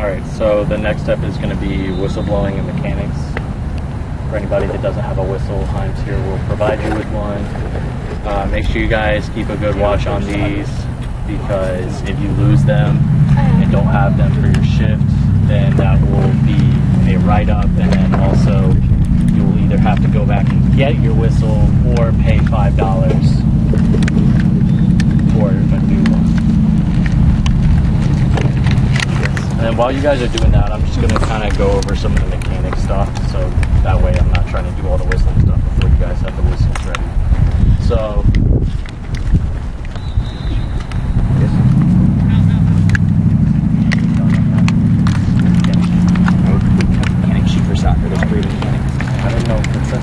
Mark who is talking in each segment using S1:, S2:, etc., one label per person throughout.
S1: Alright, so the next step is going to be whistle blowing and mechanics. For anybody that doesn't have a whistle, Himes here will provide you with one. Make sure you guys keep a good watch on these, because if you lose them and don't have them for your shift, then that will be a write-up, and then also you will either have to go back and get your whistle or pay $5 for a new one. And then while you guys are doing that, I'm just going to kind of go over some of the mechanic stuff, so that way I'm not trying to do all the whistling stuff before you guys have the whistles ready. So,
S2: mechanic sheet for soccer, there's 3 mechanics.
S1: I don't know if it's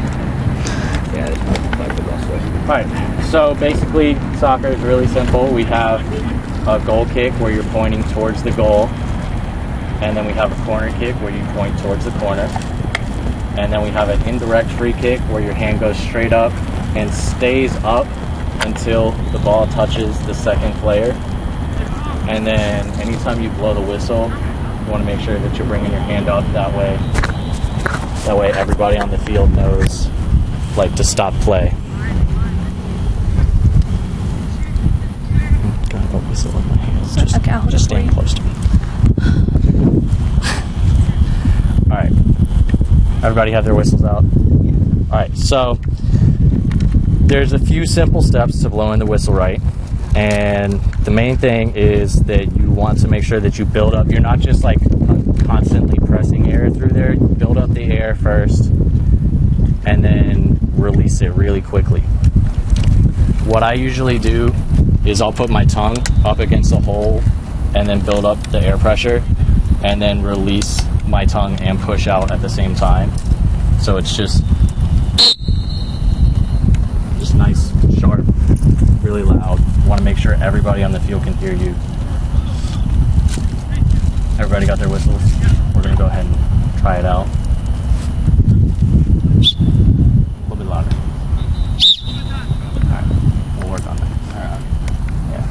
S2: Yeah, there's no like the best way.
S1: Alright, so basically soccer is really simple. We have a goal kick where you're pointing towards the goal, and then we have a corner kick where you point towards the corner, and then we have an indirect free kick where your hand goes straight up and stays up until the ball touches the second player. And then anytime you blow the whistle, you want to make sure that you're bringing your hand up that way. That way everybody on the field knows, like, to stop play. Got a whistle in my hands. Just staying close to me. Alright. Everybody have their whistles out? Alright, so there's a few simple steps to blowing the whistle right. And the main thing is that you want to make sure that you build up. You're not just like constantly pressing air through there. You build up the air first and then release it really quickly. What I usually do is I'll put my tongue up against the hole and then build up the air pressure and then release my tongue and push out at the same time. So it's just nice, sharp, really loud. You want to make sure everybody on the field can hear you. Everybody got their whistles? We're going to go ahead and try it out. A little bit louder. Alright, we'll work on that. Alright. Yeah.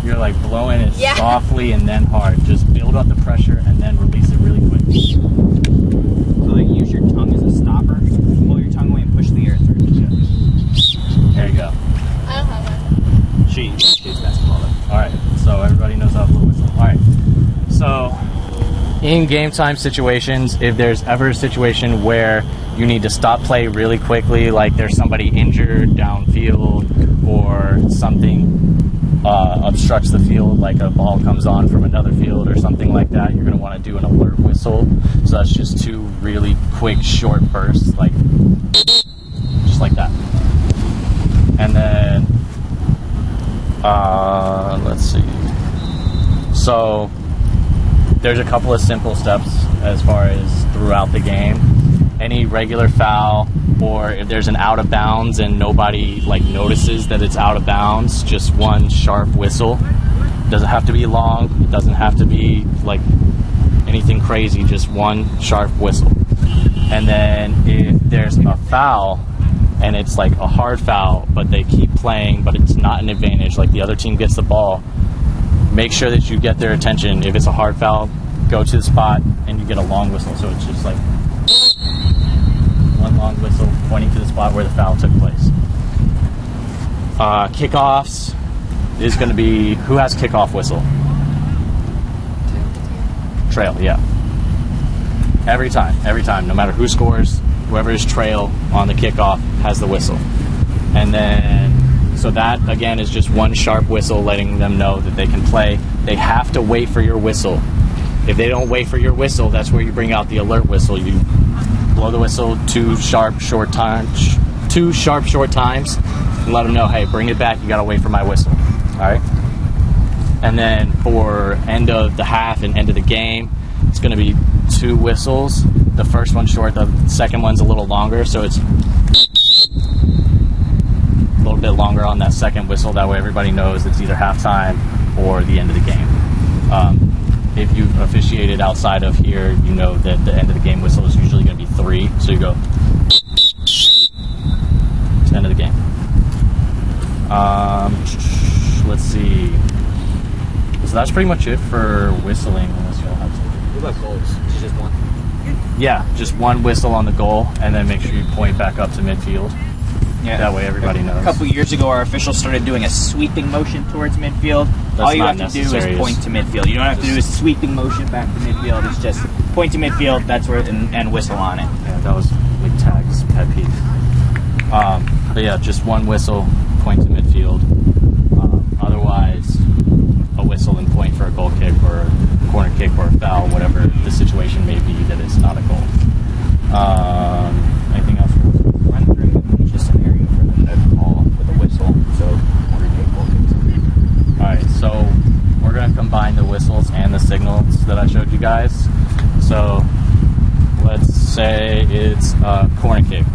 S1: You're like blowing it softly and then hard. Just build up the pressure and then release it really quick.
S2: So like use your tongue as a stopper, pull your tongue away and push the air through.
S1: There you go.
S3: I don't have that.
S2: She's basketball though.
S1: Alright, so everybody knows how to blow a whistle. Alright, so in game time situations, if there's ever a situation where you need to stop play really quickly, like there's somebody injured downfield or something obstructs the field, like a ball comes on from another field or something like that, you're going to want to do an alert whistle. So that's just 2 really quick short bursts, like just like that. And then let's see, so there's a couple of simple steps as far as throughout the game. Any regular foul, or if there's an out of bounds and nobody like notices that it's out of bounds, just 1 sharp whistle. It doesn't have to be long, it doesn't have to be like anything crazy, just 1 sharp whistle. And then if there's a foul and it's like a hard foul but they keep playing but it's not an advantage, like the other team gets the ball, make sure that you get their attention. If it's a hard foul, go to the spot and you get a long whistle. So it's just like 1 long whistle pointing to the spot where the foul took place. Kickoffs is going to be, who has kickoff whistle? Trail, yeah. Every time, no matter who scores, whoever is trail on the kickoff has the whistle. And then, so that again is just 1 sharp whistle letting them know that they can play. They have to wait for your whistle. If they don't wait for your whistle, that's where you bring out the alert whistle. You blow the whistle 2 sharp short times, and let them know, hey, bring it back, you gotta wait for my whistle. Alright? And then for end of the half and end of the game, it's gonna be 2 whistles. The first one's short, the second one's a little longer, so it's a little bit longer on that second whistle. That way everybody knows it's either halftime or the end of the game. If you've officiated outside of here, you know that the end of the game whistle is usually going to be 3. So you go to the end of the game. Let's see. So that's pretty much it for whistling, unless y'all have something.
S2: What about goals? It's just one.
S1: Yeah, just one whistle on the goal, and then make sure you point back up to midfield.
S2: Yeah.
S1: That way everybody knows.
S2: A couple years ago, our officials started doing a sweeping motion towards midfield. All you have to do is point to midfield. You don't have to do a sweeping motion back to midfield. It's just point to midfield. That's where and whistle on it.
S1: Yeah, that was like Tag's pet peeve. But yeah, just one whistle, point to midfield. Otherwise, a whistle and point for a goal kick or a corner kick or a foul, whatever the situation may be that is not a goal. Anything else?
S2: Run through each scenario for them to call with a whistle. So corner kick, goal kick.
S1: All right, so we're going to combine the whistles and the signals that I showed you guys. So let's say it's a corner kick.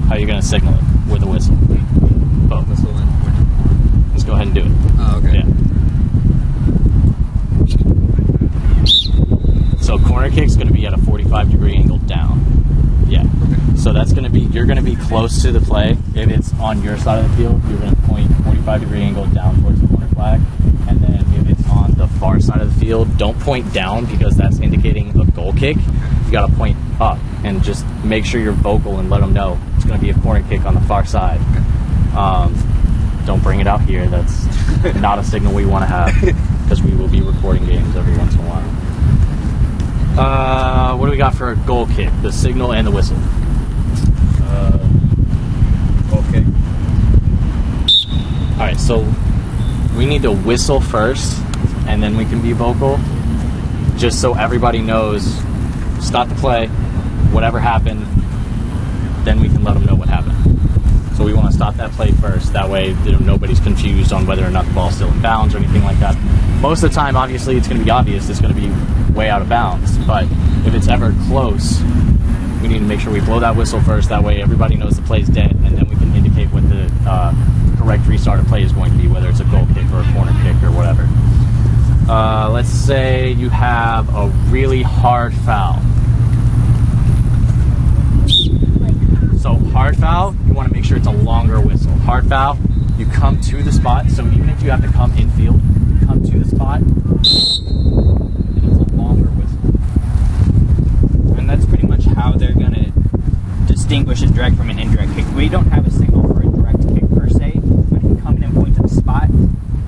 S1: How are you going to signal it? With a whistle. Both.
S2: Whistle and point.
S1: Let's go ahead and do it.
S2: Oh, okay.
S1: Yeah. So corner kick's going to be at a 45-degree angle down. Yeah.
S2: Okay.
S1: So that's going to be, you're going to be close to the play. If it's on your side of the field, you're going to point 45-degree angle down towards the corner flag. And then if it's on the far side of the field, don't point down because that's indicating a goal kick. You got to point up and just make sure you're vocal and let them know it's going to be a corner kick on the far side. Don't bring it out here. That's not a signal we want to have because we will be recording games every once in a while. What do we got for a goal kick? The signal and the whistle.
S2: Okay.
S1: All right, so we need to whistle first, and then we can be vocal, just so everybody knows. Stop the play. Whatever happened, then we can let them know what happened. So we want to stop that play first. That way, nobody's confused on whether or not the ball's still in bounds or anything like that. Most of the time, obviously, it's going to be obvious. It's going to be way out of bounds. But if it's ever close, we need to make sure we blow that whistle first. That way, everybody knows the play's dead, and then we can indicate what the correct restart of play is going to be, whether it's a goal kick or a corner kick or whatever. Let's say you have a really hard foul. So hard foul, you want to make sure it's a longer whistle. Hard foul, you come to the spot. So even if you have to come infield, you come to the spot, and it's a longer whistle.
S2: And that's pretty much how they're going to distinguish a direct from an indirect kick. We don't have a signal for a direct kick per se, but if you come in and point to the spot,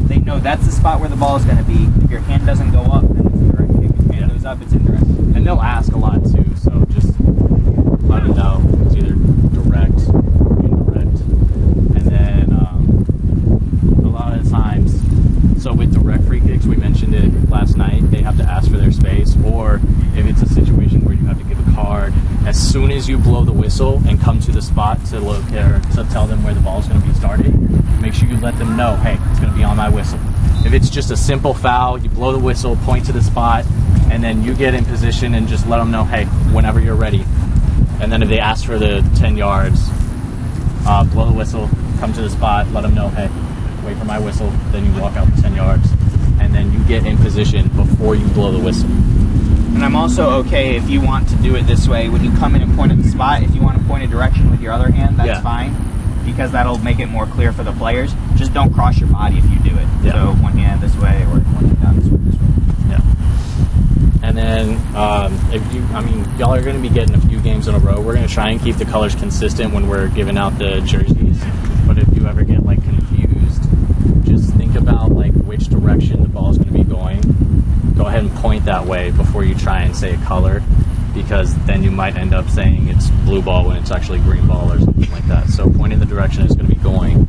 S2: they know that's the spot where the ball is going to be. If your hand doesn't go up, then it's a direct kick. If your hand goes up, it's indirect.
S1: And they'll ask a lot too, so just let them know. It's either direct, indirect, and then a lot of the times, so with direct free kicks, we mentioned it last night, they have to ask for their space, or if it's a situation where you have to give a card, as soon as you blow the whistle and come to the spot to locate or to tell them where the ball is going to be started, make sure you let them know, hey, it's going to be on my whistle. If it's just a simple foul, you blow the whistle, point to the spot, and then you get in position and just let them know, hey, whenever you're ready. And then if they ask for the 10 yards, blow the whistle, come to the spot, let them know, hey, wait for my whistle, then you walk out the 10 yards, and then you get in position before you blow the whistle.
S2: And I'm also okay if you want to do it this way. When you come in and point at the spot, if you want to point a direction with your other hand, that's fine, because that'll make it more clear for the players. Just don't cross your body if you do it.
S1: Yeah.
S2: So one hand this way or one hand down this way.
S1: Yeah. And then, y'all are going to be getting a few games in a row. We're going to try and keep the colors consistent when we're giving out the jerseys. But if you ever get confused, just think about which direction the ball is going to be going. Go ahead and point that way before you try and say a color, because then you might end up saying it's blue ball when it's actually green ball or something like that. So point in the direction it's going to be going,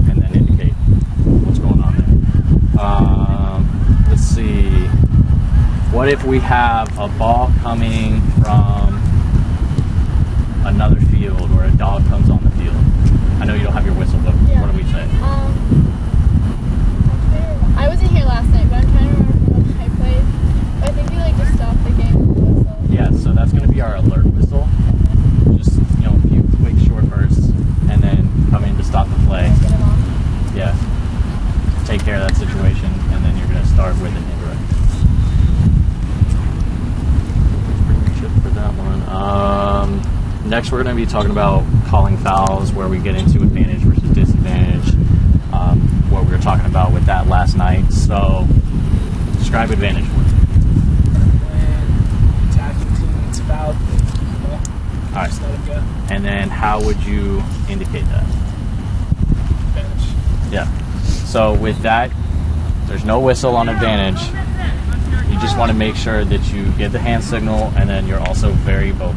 S1: and then indicate what's going on there. Let's see. What if we have a ball coming from another field, or a dog comes on the field? I know you don't have your whistle, but what do we say?
S3: I wasn't here last night, but I'm trying to remember what I played. But I think we just stopped the game with the whistle.
S1: Yeah, so that's going to be our alert whistle. Just, a few quick short bursts, and then come in to stop the play.
S3: Get him off.
S1: Yeah. Take care of that situation, and then you're going to start with an indirect. That's pretty much it for that one. Next, we're going to be talking about calling fouls, where we get into advantage versus disadvantage, what we're going were talking about with that last night. So, describe advantage for me.
S4: When attacking team, it's about
S1: All right.
S4: just let it go.
S1: And then how would you indicate that?
S4: Advantage.
S1: Yeah. So with that, there's no whistle on advantage. You just want to make sure that you give the hand signal, and then you're also very vocal.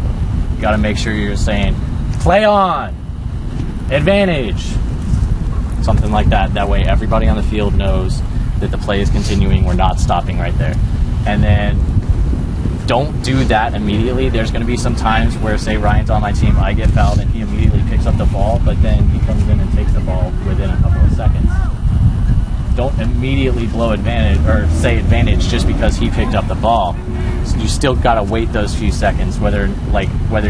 S1: You got to make sure you're saying, play on, advantage, something like that. That way everybody on the field knows that the play is continuing. We're not stopping right there. And then don't do that immediately. There's going to be some times where, say, Ryan's on my team, I get fouled, and he immediately picks up the ball, but then he comes in and takes the ball within a couple of seconds. Don't immediately blow advantage or say advantage just because he picked up the ball. So you still got to wait those few seconds, whether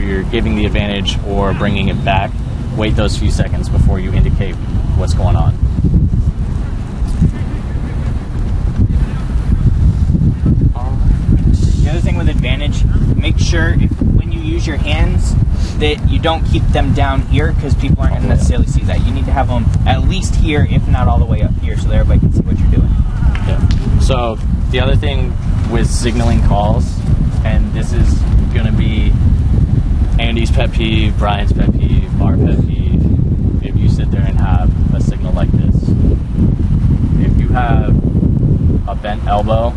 S1: you're giving the advantage or bringing it back. Wait those few seconds before you indicate what's going on.
S2: The other thing with advantage, make sure when you use your hands that you don't keep them down here because people aren't going to necessarily see that. You need to have them at least here, if not all the way up here, so that everybody can see what you're doing.
S1: Yeah. So the other thing with signaling calls, and this is going to be Andy's pet peeve, Brian's pet peeve, our pet peeve, if you sit there and have a signal like this. If you have a bent elbow,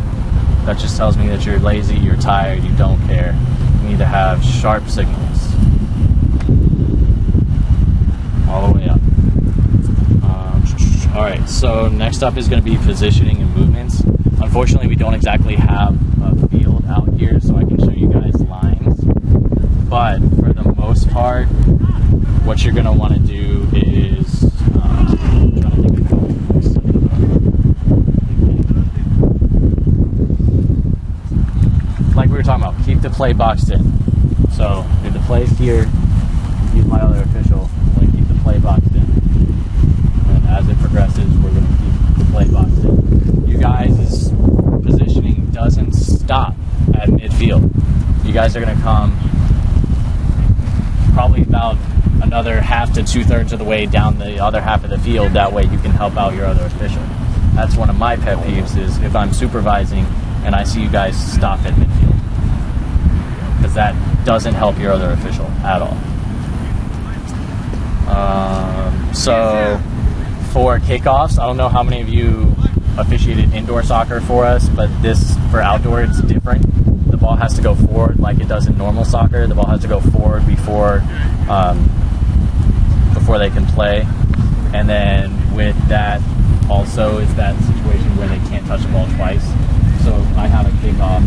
S1: that just tells me that you're lazy, you're tired, you don't care. You need to have sharp signals. All the way up. Alright, so next up is going to be positioning and movements. Unfortunately, we don't exactly have a field out here, so I can show you guys lines. But for the most part, what you're going to want to do is... I'm trying to think of how like we were talking about, keep the play boxed in. So if the play's here, use my other official, we're going to keep the play boxed in. And as it progresses, we're going to keep the play boxed in. You guys' positioning doesn't stop at midfield. You guys are going to come probably about another half to 2/3 of the way down the other half of the field. That way you can help out your other official. That's one of my pet peeves, is if I'm supervising and I see you guys stop at midfield, because that doesn't help your other official at all. So for kickoffs, I don't know how many of you officiated indoor soccer for us, but this, for outdoor, it's different. The ball has to go forward like it does in normal soccer. The ball has to go forward before they can play. And then with that also is that situation where they can't touch the ball twice. So I have a kickoff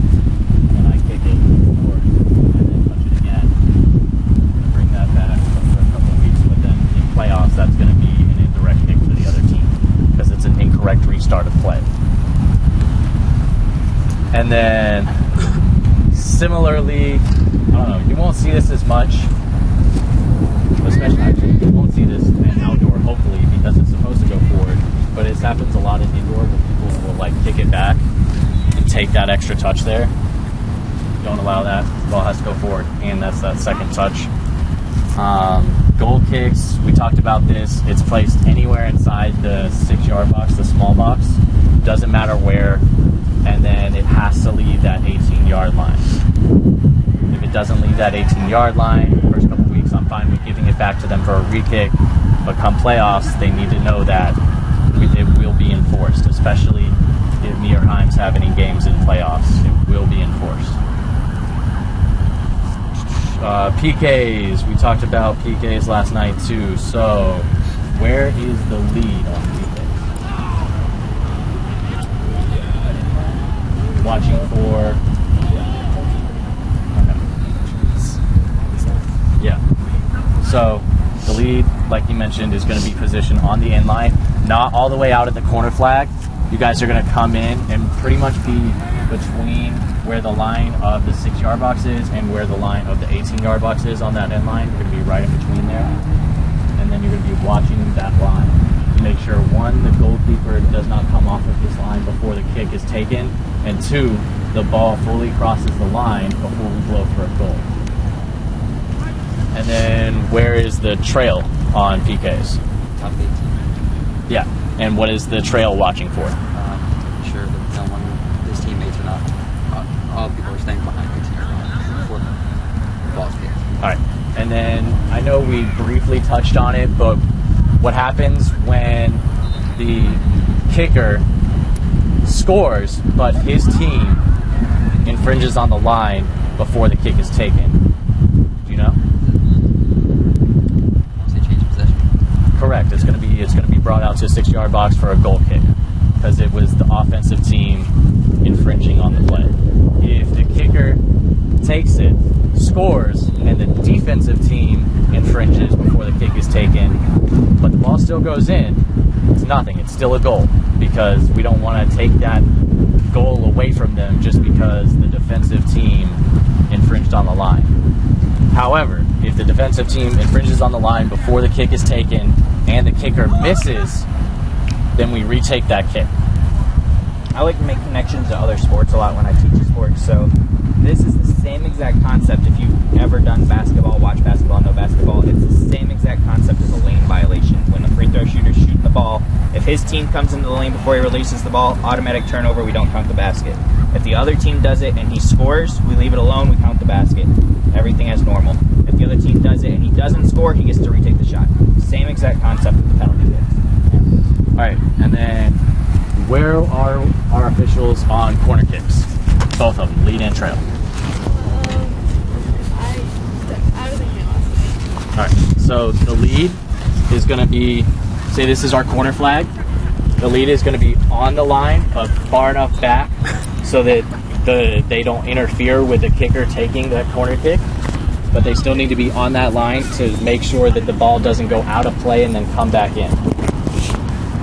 S1: and I kick it forward and then touch it again. I'm going to bring that back for a couple of weeks, but then in playoffs that's going to be an indirect kick for the other team because it's an incorrect restart of play. And then similarly, I don't know, you won't see this as much, especially actually you won't see this in outdoor, hopefully, because it's supposed to go forward, but it happens a lot in indoor where people will like kick it back and take that extra touch there. Don't allow that. The ball has to go forward, and that's that second touch. Goal kicks, we talked about this. It's placed anywhere inside the 6-yard box, the small box. Doesn't matter where, and then it has to leave that 18-yard line. If it doesn't leave that 18-yard line, the first couple weeks, I'm fine with giving it back to them for a re-kick. But come playoffs, they need to know that it will be enforced, especially if me or Himes have any games in playoffs. It will be enforced. PKs. We talked about PKs last night too. So, where is the lead on PKs? Watching for... Okay. Yeah. So, the lead, like you mentioned, is going to be positioned on the end line, not all the way out at the corner flag. You guys are going to come in and pretty much be between where the line of the 6-yard box is and where the line of the 18-yard box is on that end line. You're going to be right in between there. And then you're going to be watching that line to make sure, one, the goalkeeper does not come off of his line before the kick is taken, and two, the ball fully crosses the line before we blow for a goal. And then where is the trail on PKs?
S2: Top 18.
S1: Yeah. And what is the trail watching for?
S5: Sure that no one, his teammates are not, all people are staying behind 18-yard line before the ball's kicked.
S1: All right. And then I know we briefly touched on it, but what happens when the kicker scores, but his team infringes on the line before the kick is taken? Do you know?
S5: Say change of possession.
S1: Correct. It's going to be brought out to a 6-yard box for a goal kick because it was the offensive team infringing on the play. If the kicker takes it, scores, and the defensive team infringes before the kick is taken, but the ball still goes in, it's nothing. It's still a goal because we don't want to take that goal away from them just because the defensive team infringed on the line. However, if the defensive team infringes on the line before the kick is taken and the kicker misses, then we retake that kick.
S2: I like to make connections to other sports a lot when I teach sports, so this is the same exact concept. If you've ever done basketball, watch basketball, know basketball, it's the same exact concept as a lane violation. When the free throw shooter shoots the ball, if his team comes into the lane before he releases the ball, automatic turnover, we don't count the basket. If the other team does it and he scores, we leave it alone, we count the basket. Everything as normal. If the other team does it and he doesn't score, he gets to retake the shot. Same exact concept with the penalty kick.
S1: All right, and then where are our officials on corner kicks? Both of them, lead and trail.
S3: I was thinking last night.
S1: All right, so the lead is going to be, say this is our corner flag. The lead is going to be on the line, but far enough back so that they don't interfere with the kicker taking that corner kick. But they still need to be on that line to make sure that the ball doesn't go out of play and then come back in.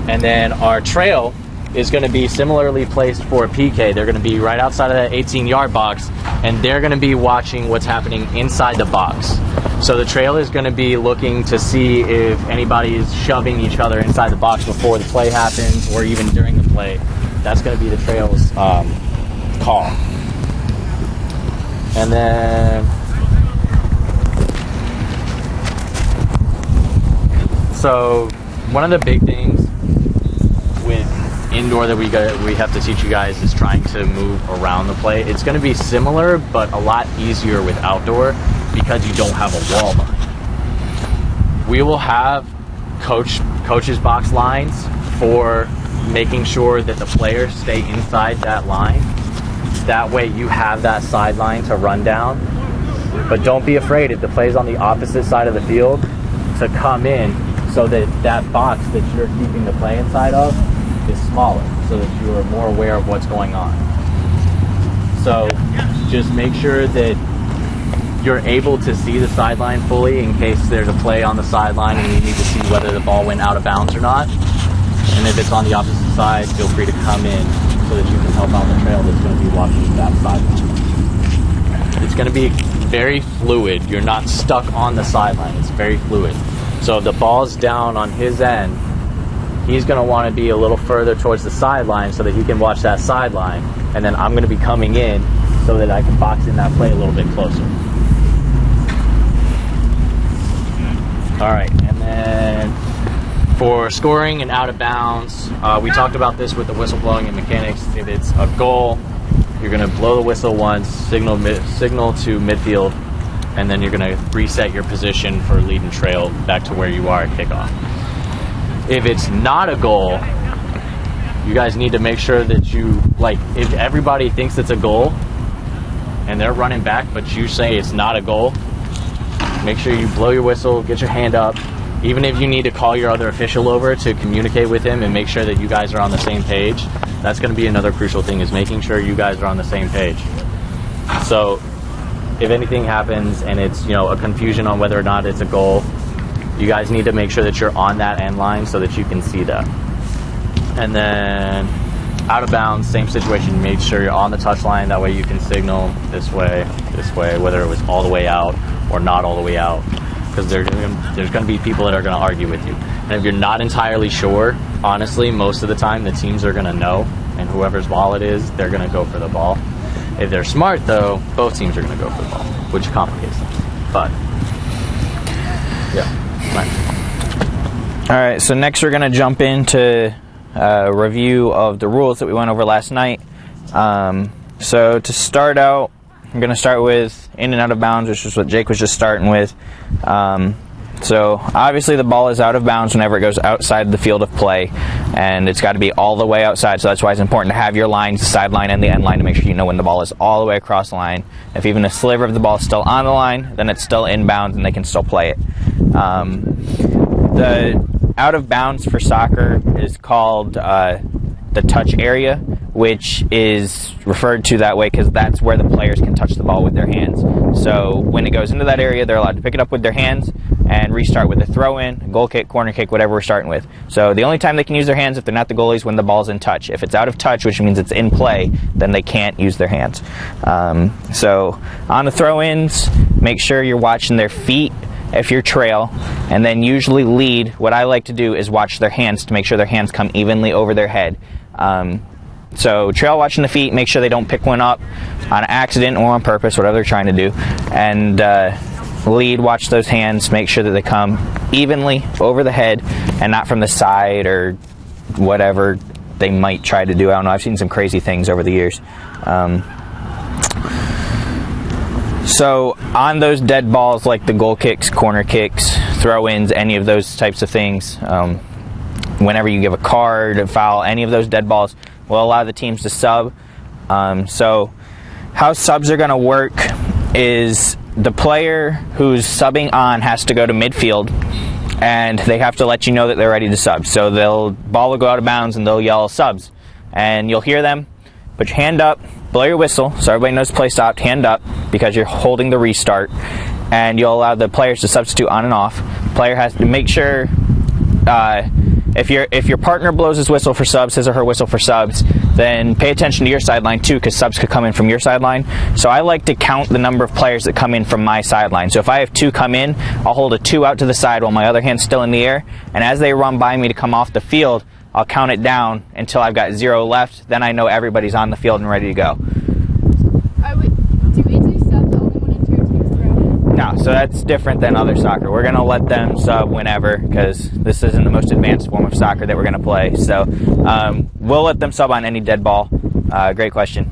S1: And then our trail is going to be similarly placed for a PK. They're going to be right outside of that 18-yard box, and they're going to be watching what's happening inside the box. So the trail is going to be looking to see if anybody is shoving each other inside the box before the play happens or even during the play. That's going to be the trail's call. And then so one of the big things with indoor that we have to teach you guys is trying to move around the play. It's going to be similar, but a lot easier with outdoor because you don't have a wall line. We will have coaches box lines for making sure that the players stay inside that line. That way you have that sideline to run down. But don't be afraid if the play's on the opposite side of the field to come in so that that box that you're keeping the play inside of is smaller so that you are more aware of what's going on. So just make sure that you're able to see the sideline fully in case there's a play on the sideline and you need to see whether the ball went out of bounds or not. And if it's on the opposite side, feel free to come in so that you can help out the trail that's going to be watching that sideline. It's going to be very fluid. You're not stuck on the sideline. It's very fluid. So if the ball's down on his end, he's going to want to be a little further towards the sideline so that he can watch that sideline. And then I'm going to be coming in so that I can box in that play a little bit closer. All right, and then for scoring and out of bounds, we talked about this with the whistle blowing and mechanics. If it's a goal, you're going to blow the whistle once, signal to midfield, and then you're going to reset your position for lead and trail back to where you are at kickoff. If it's not a goal, you guys need to make sure that you, like, if everybody thinks it's a goal and they're running back, but you say it's not a goal, make sure you blow your whistle, get your hand up. Even if you need to call your other official over to communicate with him and make sure that you guys are on the same page, that's going to be another crucial thing, is making sure you guys are on the same page. So if anything happens and it's, a confusion on whether or not it's a goal, you guys need to make sure that you're on that end line so that you can see that. And then out of bounds, same situation. Make sure you're on the touch line. That way you can signal this way, whether it was all the way out or not all the way out. Because there's going to be people that are going to argue with you. And if you're not entirely sure, honestly, most of the time the teams are going to know. And whoever's ball it is, they're going to go for the ball. If they're smart, though, both teams are going to go for the ball, which complicates things. But, yeah. Right.
S6: Right, so next we're going to jump into a review of the rules that we went over last night. So to start out, I'm going to start with in and out of bounds, which is what Jake was just starting with. So obviously the ball is out of bounds whenever it goes outside the field of play, and it's got to be all the way outside, so that's why it's important to have your lines, the sideline and the end line, to make sure you know when the ball is all the way across the line. If even a sliver of the ball is still on the line, then it's still inbounds and they can still play it. The out of bounds for soccer is called the touch area, which is referred to that way because that's where the players can touch the ball with their hands. So when it goes into that area, they're allowed to pick it up with their hands and restart with a throw-in, a goal kick, corner kick, whatever we're starting with. So the only time they can use their hands if they're not the goalies when the ball's in touch. If it's out of touch, which means it's in play, then they can't use their hands. So on the throw-ins, make sure you're watching their feet if you're trail, and then usually lead. What I like to do is watch their hands to make sure their hands come evenly over their head. So trail watching the feet, make sure they don't pick one up on accident or on purpose, whatever they're trying to do. And lead, watch those hands, make sure that they come evenly over the head and not from the side or whatever they might try to do. I don't know, I've seen some crazy things over the years. So on those dead balls like the goal kicks, corner kicks, throw-ins, any of those types of things, whenever you give a card, a foul, any of those dead balls will allow the teams to sub. So how subs are going to work is the player who's subbing on has to go to midfield and they have to let you know that they're ready to sub. So ball will go out of bounds and they'll yell subs. And you'll hear them, put your hand up, blow your whistle so everybody knows the play stopped, hand up because you're holding the restart, and you'll allow the players to substitute on and off. The player has to make sure if your partner blows his whistle for subs, his or her whistle for subs, then pay attention to your sideline too, because subs could come in from your sideline. So I like to count the number of players that come in from my sideline. So if I have 2 come in, I'll hold a 2 out to the side while my other hand's still in the air, and as they run by me to come off the field, I'll count it down until I've got 0 left. Then I know everybody's on the field and ready to go.
S3: Do we do subs only when it's your team's throw-in?
S6: No, so that's different than other soccer. We're going to let them sub whenever, because this isn't the most advanced form of soccer that we're going to play. So we'll let them sub on any dead ball. Great question.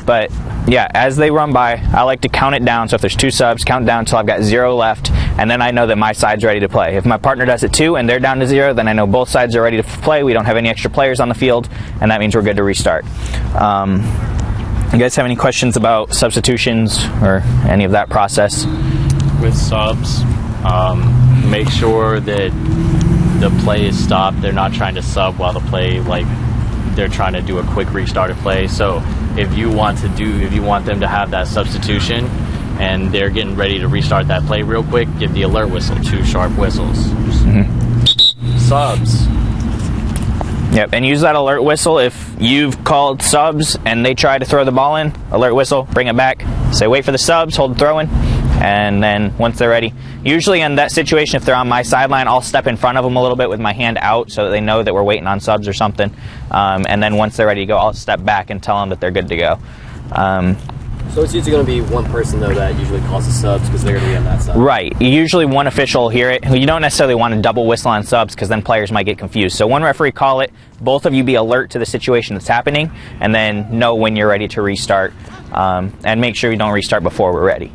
S6: But yeah, as they run by, I like to count it down. So if there's 2 subs, count down until I've got 0 left, and then I know that my side's ready to play. If my partner does it too and they're down to 0, then I know both sides are ready to play. We don't have any extra players on the field, and that means we're good to restart. You guys have any questions about substitutions or any of that process?
S1: With subs, make sure that the play is stopped. They're not trying to sub while the play, like they're trying to do a quick restart of play. So if you want them to have that substitution and they're getting ready to restart that play real quick, give the alert whistle, 2 sharp whistles. Subs.
S6: Yep, and use that alert whistle if you've called subs and they try to throw the ball in. Alert whistle, bring it back. Say wait for the subs, hold the throw in, and then once they're ready. Usually in that situation, if they're on my sideline, I'll step in front of them a little bit with my hand out so that they know that we're waiting on subs or something. And then once they're ready to go, I'll step back and tell them that they're good to go.
S7: So it's usually going to be one person, though, that usually calls the subs because they're going to be on that side.
S6: Right. Usually one official will hear it. You don't necessarily want to double whistle on subs because then players might get confused. So one referee call it, both of you be alert to the situation that's happening, and then know when you're ready to restart. And make sure you don't restart before we're ready.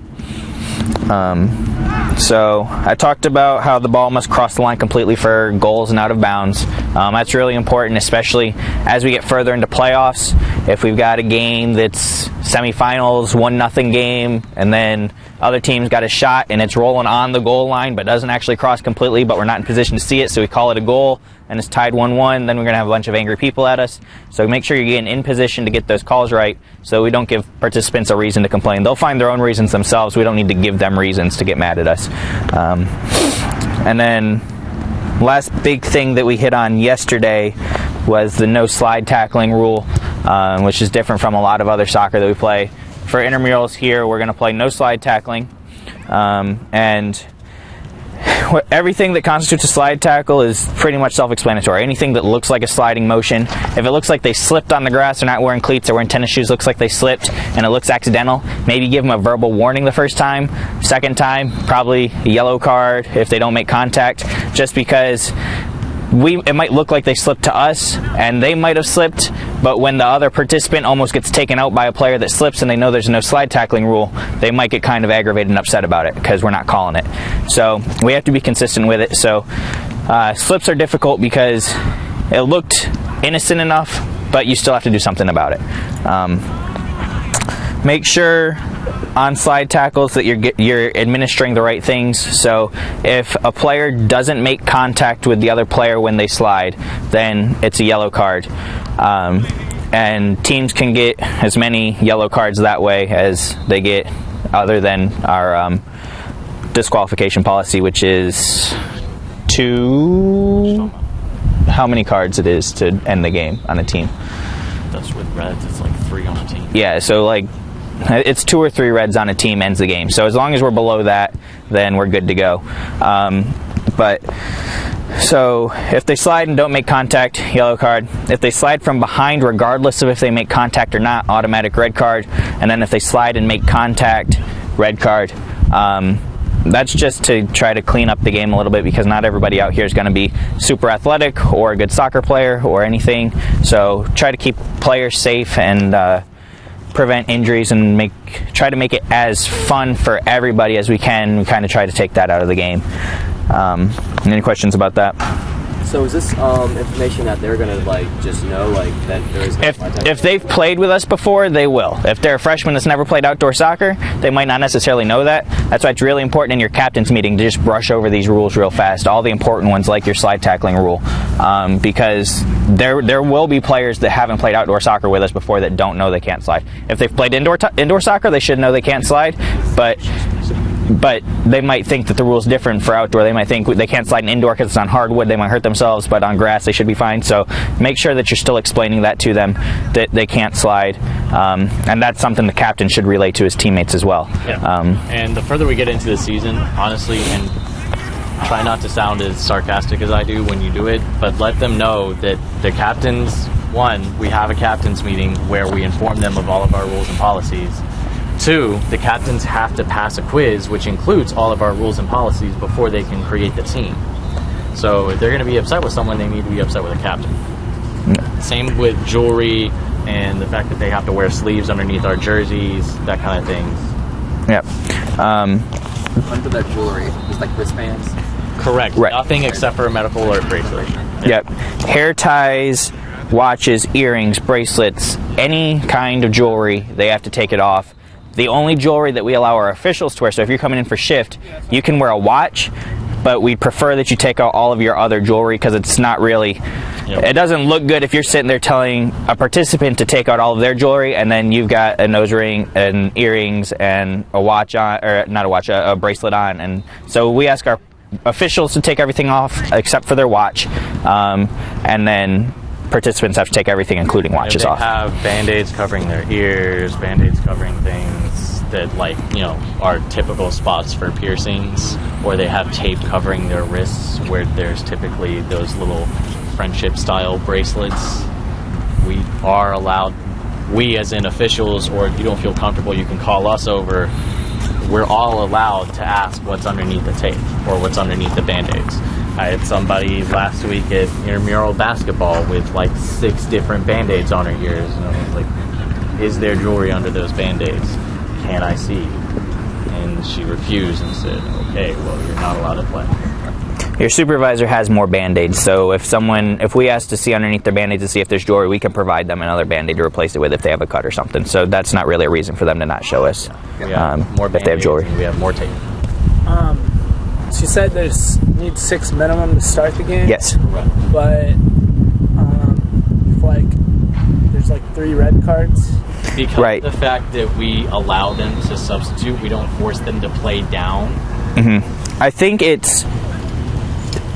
S6: So I talked about how the ball must cross the line completely for goals and out of bounds. That's really important, especially as we get further into playoffs. If we've got a game that's semifinals, 1-0 game, and then other teams got a shot and it's rolling on the goal line but doesn't actually cross completely, but we're not in position to see it, so we call it a goal and it's tied 1-1, then we're going to have a bunch of angry people at us. So make sure you're getting in position to get those calls right so we don't give participants a reason to complain. They'll find their own reasons themselves. We don't need to give them reasons to get mad at us. And then last big thing that we hit on yesterday was the no slide tackling rule, which is different from a lot of other soccer that we play. For intramurals here, we're going to play no slide tackling, and everything that constitutes a slide tackle is pretty much self-explanatory. Anything that looks like a sliding motion, if it looks like they slipped on the grass, they're not wearing cleats, they're wearing tennis shoes, looks like they slipped, and it looks accidental, maybe give them a verbal warning the first time. Second time, probably a yellow card if they don't make contact, just because it might look like they slipped to us, and they might have slipped, but when the other participant almost gets taken out by a player that slips and they know there's no slide tackling rule, they might get kind of aggravated and upset about it because we're not calling it. So we have to be consistent with it. So slips are difficult because it looked innocent enough, but you still have to do something about it. Make sure on slide tackles that you're administering the right things. So if a player doesn't make contact with the other player when they slide, then it's a yellow card. And teams can get as many yellow cards that way as they get other than our disqualification policy, which is 2... how many cards it is to end the game on a team.
S1: That's with reds, it's like 3 on a team.
S6: Yeah, so like it's 2 or 3 reds on a team ends the game. So as long as we're below that, then we're good to go. So if they slide and don't make contact, yellow card. If they slide from behind, regardless of if they make contact or not, automatic red card. And then if they slide and make contact, red card. That's just to try to clean up the game a little bit, because not everybody out here is going to be super athletic or a good soccer player or anything. So try to keep players safe and prevent injuries and try to make it as fun for everybody as we can. We kind of try to take that out of the game. Any questions about that?
S7: So is this information that they're gonna just know that there is?
S6: If they've played with us before, they will. If they're a freshman that's never played outdoor soccer, they might not necessarily know that. That's why it's really important in your captain's meeting to just brush over these rules real fast. All the important ones, like your slide tackling rule, because there will be players that haven't played outdoor soccer with us before that don't know they can't slide. If they've played indoor soccer, they should know they can't slide, but they might think that the rule's different for outdoor. They might think they can't slide in indoor because it's on hardwood. They might hurt themselves, but on grass they should be fine. So make sure that you're still explaining that to them, that they can't slide. And that's something the captain should relay to his teammates as well.
S1: Yeah. And the further we get into the season, honestly, and try not to sound as sarcastic as I do when you do it, but let them know that the captains, we have a captain's meeting where we inform them of all of our rules and policies. 2, the captains have to pass a quiz which includes all of our rules and policies before they can create the team. So if they're going to be upset with someone, they need to be upset with a captain. Yeah. Same with jewelry and the fact that they have to wear sleeves underneath our jerseys, that kind of things.
S6: Yep.
S5: Under that jewelry, just like wristbands?
S1: Correct.
S6: Right.
S1: Nothing except for a medical alert bracelet.
S6: Yep. Hair ties, watches, earrings, bracelets, any kind of jewelry, they have to take it off. The only jewelry that we allow our officials to wear, so if you're coming in for shift, you can wear a watch, but we prefer that you take out all of your other jewelry because it's not really, it doesn't look good if you're sitting there telling a participant to take out all of their jewelry and then you've got a nose ring and earrings and a watch on, or not a watch, a bracelet on. And so we ask our officials to take everything off except for their watch, and then participants have to take everything, including watches, off.
S1: They have band-aids covering their ears, band-aids covering things that, are typical spots for piercings, or they have tape covering their wrists where there's typically those little friendship-style bracelets. We are allowed, we as in officials, or if you don't feel comfortable, you can call us over. We're all allowed to ask what's underneath the tape or what's underneath the band-aids. I had somebody last week at intramural basketball with 6 different band-aids on her ears, and I was like, is there jewelry under those band-aids? Can I see? And she refused and said, okay, well, you're not allowed to play.
S6: Your supervisor has more band-aids, so if we ask to see underneath their band-aids to see if there's jewelry, we can provide them another band-aid to replace it with if they have a cut or something. So that's not really a reason for them to not show us
S1: more
S6: if they have jewelry.
S1: We have more tape.
S4: She said need 6 minimum to start the game.
S6: Yes.
S4: But if there's 3 red cards.
S1: Because of the fact that we allow them to substitute, we don't force them to play down.
S6: Mm-hmm.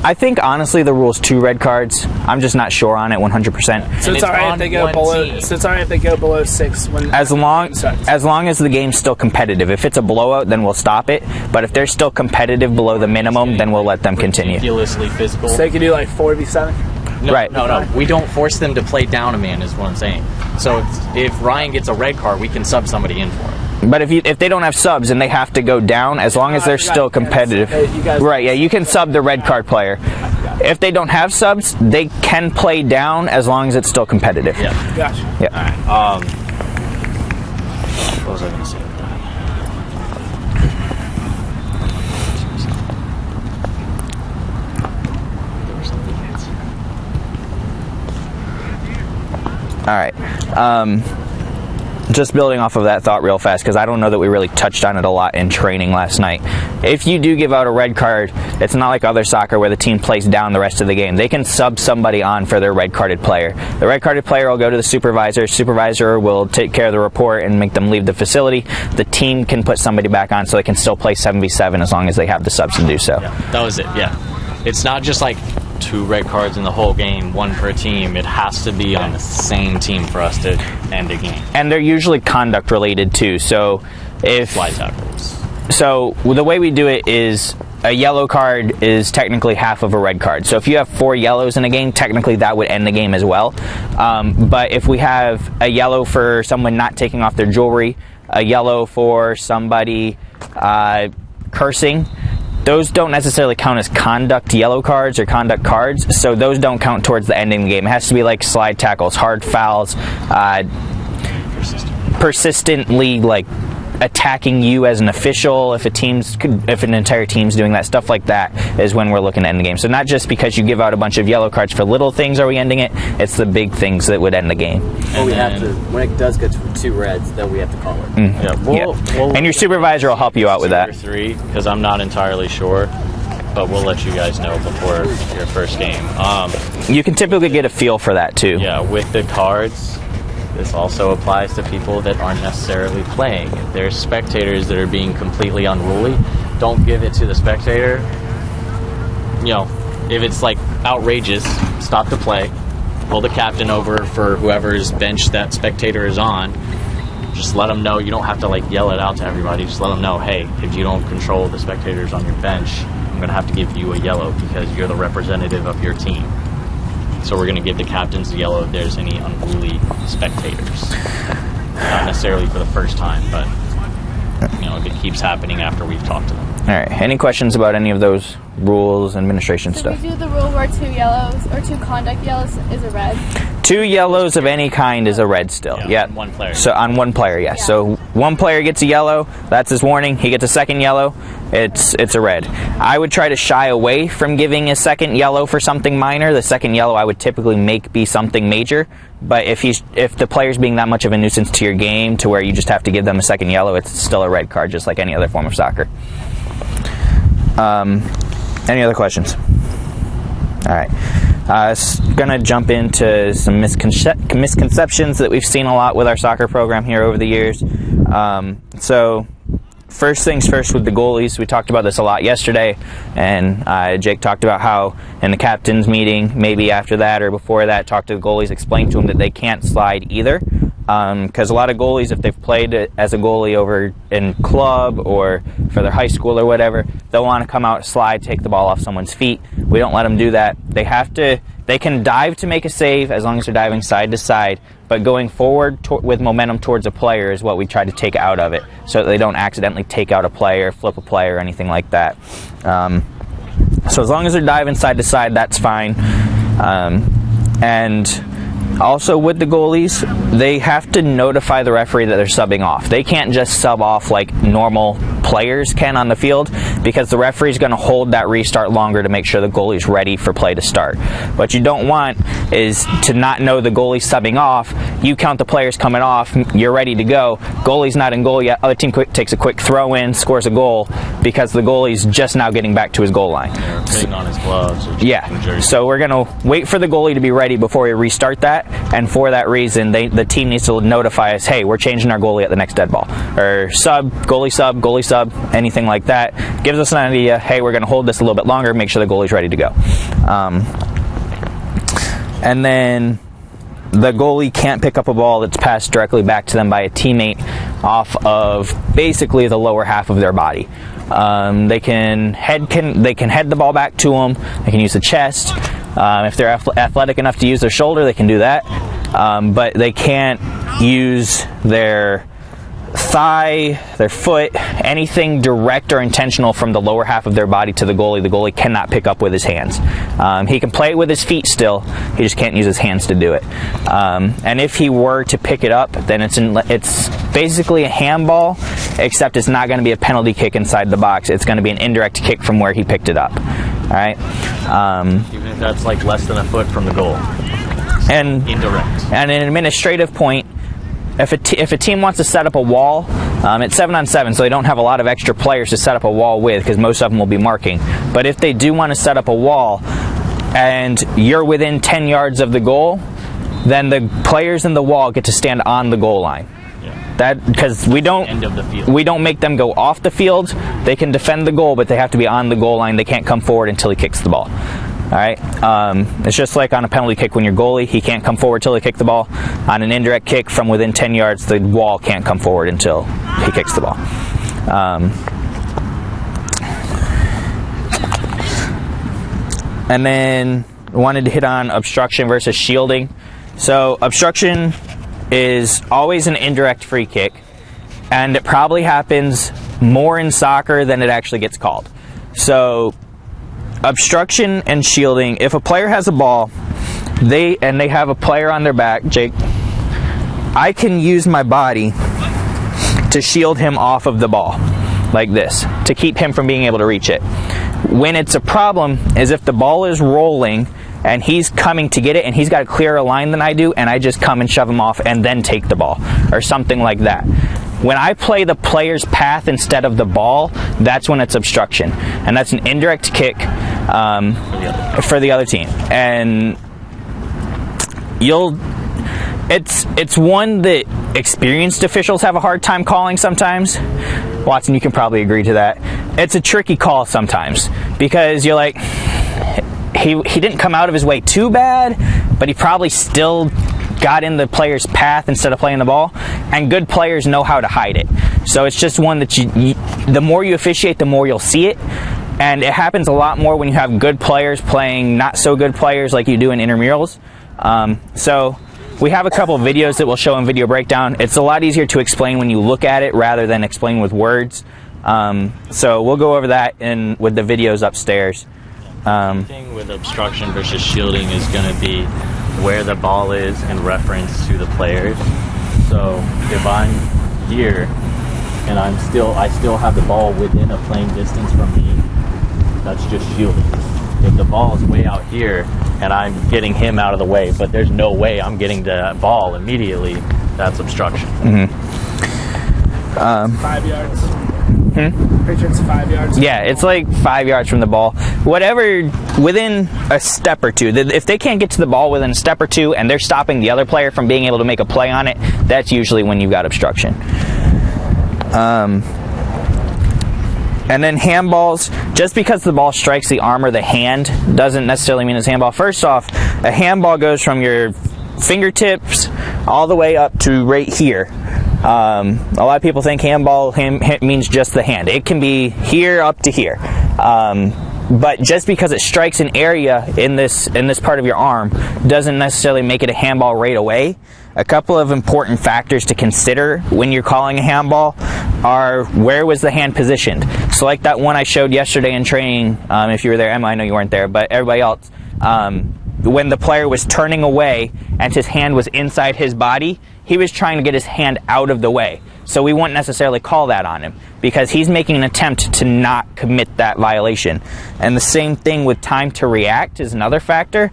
S6: I think honestly the rule's 2 red cards. I'm just not sure on it 100%.
S4: So it's alright if they go below. So it's alright if they go below 6 when
S6: as long as the game's still competitive. If it's a blowout, then we'll stop it. But if they're still competitive below the minimum, then we'll let them continue.
S1: Ridiculously physical.
S4: So they could do 4v7.
S1: No,
S6: right.
S1: No. We don't force them to play down a man. Is what I'm saying. So if Ryan gets a red card, we can sub somebody in for him.
S6: But if they don't have subs and they have to go down, as long as they're still competitive, right? Yeah, you can sub the red card player. If they don't have subs, they can play down as long as it's still competitive.
S1: Yeah.
S4: Gotcha.
S6: Yeah.
S1: All right. What was I going to say?
S6: All right. Just building off of that thought real fast, because I don't know that we really touched on it a lot in training last night. If you do give out a red card, it's not like other soccer where the team plays down the rest of the game. They can sub somebody on for their red-carded player. The red-carded player will go to the supervisor. Supervisor will take care of the report and make them leave the facility. The team can put somebody back on so they can still play 7v7 as long as they have the subs to do so.
S1: Yeah, that was it, yeah. It's not just like 2 red cards in the whole game, 1 per team. It has to be on the same team for us to end a game.
S6: And they're usually conduct related too. So if
S1: fly tackles.
S6: So the way we do it is a yellow card is technically half of a red card. So if you have 4 yellows in a game, technically that would end the game as well. But if we have a yellow for someone not taking off their jewelry, a yellow for somebody cursing, those don't necessarily count as conduct yellow cards or conduct cards, so those don't count towards the ending of the game. It has to be like slide tackles, hard fouls, persistently like attacking you as an official. If an entire team's doing that, stuff like that is when we're looking to end the game. So not just because you give out a bunch of yellow cards for little things are we ending it, it's the big things that would end the game.
S7: Well, we have to, when it does get to 2 reds, then we have to call it.
S1: Yeah, we'll
S6: and your supervisor will help you out with that.
S1: 2 or 3, because I'm not entirely sure, but we'll let you guys know before your first game.
S6: You can typically get a feel for that too.
S1: Yeah, with the cards, this also applies to people that aren't necessarily playing. If there's spectators that are being completely unruly, don't give it to the spectator. You know, if it's like outrageous, stop the play, pull the captain over for whoever's bench that spectator is on. Just let them know. You don't have to like yell it out to everybody. Just let them know, hey, if you don't control the spectators on your bench, I'm going to have to give you a yellow because you're the representative of your team. So we're going to give the captains the yellow if there's any unruly spectators. Not necessarily for the first time, but you know, if it keeps happening after we've talked to them.
S6: All right. Any questions about any of those rules, administration
S3: So
S6: stuff?
S3: we do the rule where 2 yellows or 2 conduct yellows is a red.
S6: 2 yellows of any kind is a red still. Yeah.
S1: On 1 player.
S6: So on 1 player, yes.
S3: Yeah.
S6: So 1 player gets a yellow. That's his warning. He gets a second yellow. It's a red. I would try to shy away from giving a second yellow for something minor. The second yellow I would typically make be something major. But if the player's being that much of a nuisance to your game to where you just have to give them a second yellow, it's still a red card, just like any other form of soccer. Any other questions? All right. Going to jump into some misconceptions that we've seen a lot with our soccer program here over the years. So first things first with the goalies. We talked about this a lot yesterday, and Jake talked about how in the captain's meeting, maybe after that or before that, talked to the goalies, explained to them that they can't slide either. Because a lot of goalies, if they've played as a goalie over in club or for their high school or whatever, they'll want to come out, slide, take the ball off someone's feet. We don't let them do that. They can dive to make a save as long as they're diving side to side, but going forward with momentum towards a player is what we try to take out of it, so that they don't accidentally take out a player, flip a player, or anything like that. So as long as they're diving side to side, that's fine. And also with the goalies, they have to notify the referee that they're subbing off. They can't just sub off like normal players can on the field, because the referee's going to hold that restart longer to make sure the goalie's ready for play to start. What you don't want is to not know the goalie's subbing off. You count the players coming off, you're ready to go. Goalie's not in goal yet. Other team takes a quick throw in, scores a goal because the goalie's just now getting back to his goal line.
S1: Or putting on his gloves. Or
S6: yeah. So we're going to wait for the goalie to be ready before we restart that. And for that reason, the team needs to notify us, hey, we're changing our goalie at the next dead ball. Or goalie sub, anything like that. Gives us an idea, hey, we're going to hold this a little bit longer, make sure the goalie's ready to go. And then the goalie can't pick up a ball that's passed directly back to them by a teammate off of basically the lower half of their body. They can head the ball back to them. They can use the chest. If they're athletic enough to use their shoulder, they can do that. But they can't use their thigh, their foot, anything direct or intentional from the lower half of their body to the goalie cannot pick up with his hands. He can play it with his feet still, he just can't use his hands to do it. And if he were to pick it up, then it's basically a handball, except it's not going to be a penalty kick inside the box. It's going to be an indirect kick from where he picked it up. All right.
S1: Even if that's like less than a foot from the goal.
S6: And
S1: indirect.
S6: And an administrative point, if a team wants to set up a wall, it's 7-on-7, so they don't have a lot of extra players to set up a wall with, because most of them will be marking. But if they do want to set up a wall and you're within 10 yards of the goal, then the players in the wall get to stand on the goal line. Because we don't make them go off the field. They can defend the goal, but they have to be on the goal line. They can't come forward until he kicks the ball. All right. It's just like on a penalty kick when you're goalie, he can't come forward till he kicks the ball. On an indirect kick from within 10 yards, the wall can't come forward until he kicks the ball. And then I wanted to hit on obstruction versus shielding. So obstruction is always an indirect free kick, and it probably happens more in soccer than it actually gets called. So obstruction and shielding, if a player has a ball, they have a player on their back, Jake, I can use my body to shield him off of the ball like this, to keep him from being able to reach it. When it's a problem is if the ball is rolling and he's coming to get it and he's got a clearer line than I do, and I just come and shove him off and then take the ball or something like that. When I play the player's path instead of the ball, that's when it's obstruction, and that's an indirect kick for the other team. And it's one that experienced officials have a hard time calling sometimes. Watson, you can probably agree to that. It's a tricky call sometimes, because you're like, he didn't come out of his way too bad, but he probably still got in the player's path instead of playing the ball, and good players know how to hide it. So it's just one that the more you officiate, the more you'll see it, and it happens a lot more when you have good players playing not so good players like you do in intramurals. So we have a couple of videos that we'll show in video breakdown. It's a lot easier to explain when you look at it rather than explain with words. So we'll go over that with the videos upstairs.
S1: The thing with obstruction versus shielding is going to be where the ball is in reference to the players. So if I'm here and I still have the ball within a playing distance from me, that's just shielding. If the ball is way out here and I'm getting him out of the way, but there's no way I'm getting the ball immediately, that's obstruction.
S4: Mm-hmm. 5 yards. Pretty sure it's 5 yards.
S6: Yeah, it's like 5 yards from the ball. Whatever, within a step or two. If they can't get to the ball within a step or two and they're stopping the other player from being able to make a play on it, that's usually when you've got obstruction. And then handballs, just because the ball strikes the arm or the hand doesn't necessarily mean it's handball. First off, a handball goes from your fingertips all the way up to right here. A lot of people think handball means just the hand. It can be here up to here. But just because it strikes an area in this part of your arm doesn't necessarily make it a handball right away. A couple of important factors to consider when you're calling a handball are, where was the hand positioned? So like that one I showed yesterday in training, if you were there, Emma, I know you weren't there, but everybody else, when the player was turning away and his hand was inside his body, he was trying to get his hand out of the way. So we wouldn't necessarily call that on him, because he's making an attempt to not commit that violation. And the same thing with time to react is another factor.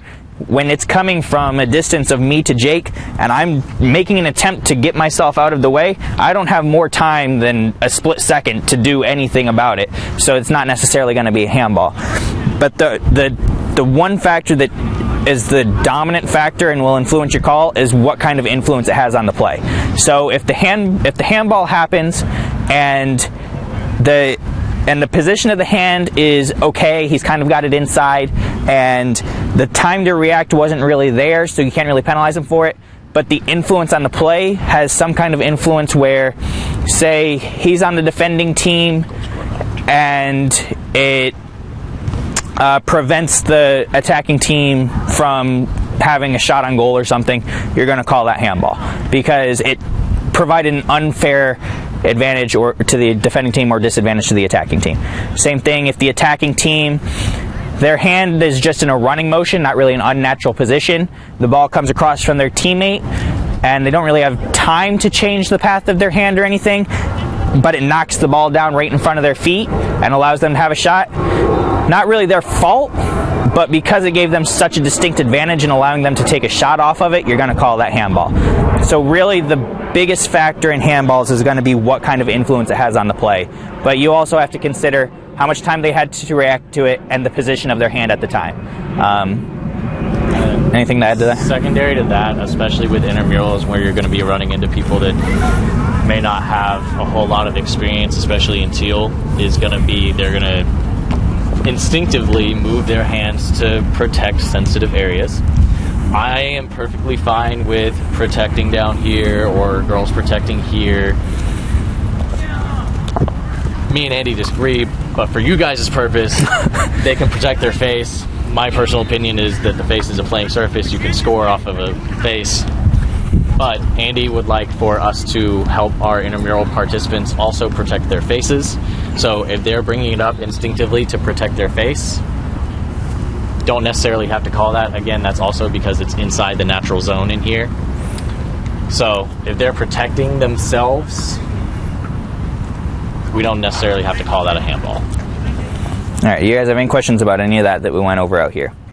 S6: When it's coming from a distance of me to Jake and I'm making an attempt to get myself out of the way, I don't have more time than a split second to do anything about it. So it's not necessarily going to be a handball. But the one factor that is the dominant factor and will influence your call is what kind of influence it has on the play. So if the handball happens and the position of the hand is okay, he's kind of got it inside, and the time to react wasn't really there, so you can't really penalize him for it, but the influence on the play has some kind of influence where, say, he's on the defending team and it prevents the attacking team from having a shot on goal or something, you're going to call that handball, because it provided an unfair advantage or to the defending team or disadvantage to the attacking team. Same thing if the attacking team, their hand is just in a running motion, not really an unnatural position. The ball comes across from their teammate, and they don't really have time to change the path of their hand or anything, but it knocks the ball down right in front of their feet and allows them to have a shot. Not really their fault, but because it gave them such a distinct advantage in allowing them to take a shot off of it, you're going to call that handball. So really the biggest factor in handballs is going to be what kind of influence it has on the play. But you also have to consider how much time they had to react to it and the position of their hand at the time. Anything to add to that?
S1: Secondary to that, especially with intramurals where you're going to be running into people that may not have a whole lot of experience, especially in teal, is going to be they're going to instinctively move their hands to protect sensitive areas. I am perfectly fine with protecting down here or girls protecting here. Me and Andy disagree, but for you guys' purpose, they can protect their face. My personal opinion is that the face is a playing surface. You can score off of a face. But Andy would like for us to help our intramural participants also protect their faces. So if they're bringing it up instinctively to protect their face, don't necessarily have to call that. Again, that's also because it's inside the natural zone in here. So if they're protecting themselves, we don't necessarily have to call that a handball.
S6: All right, you guys have any questions about any of that we went over out here?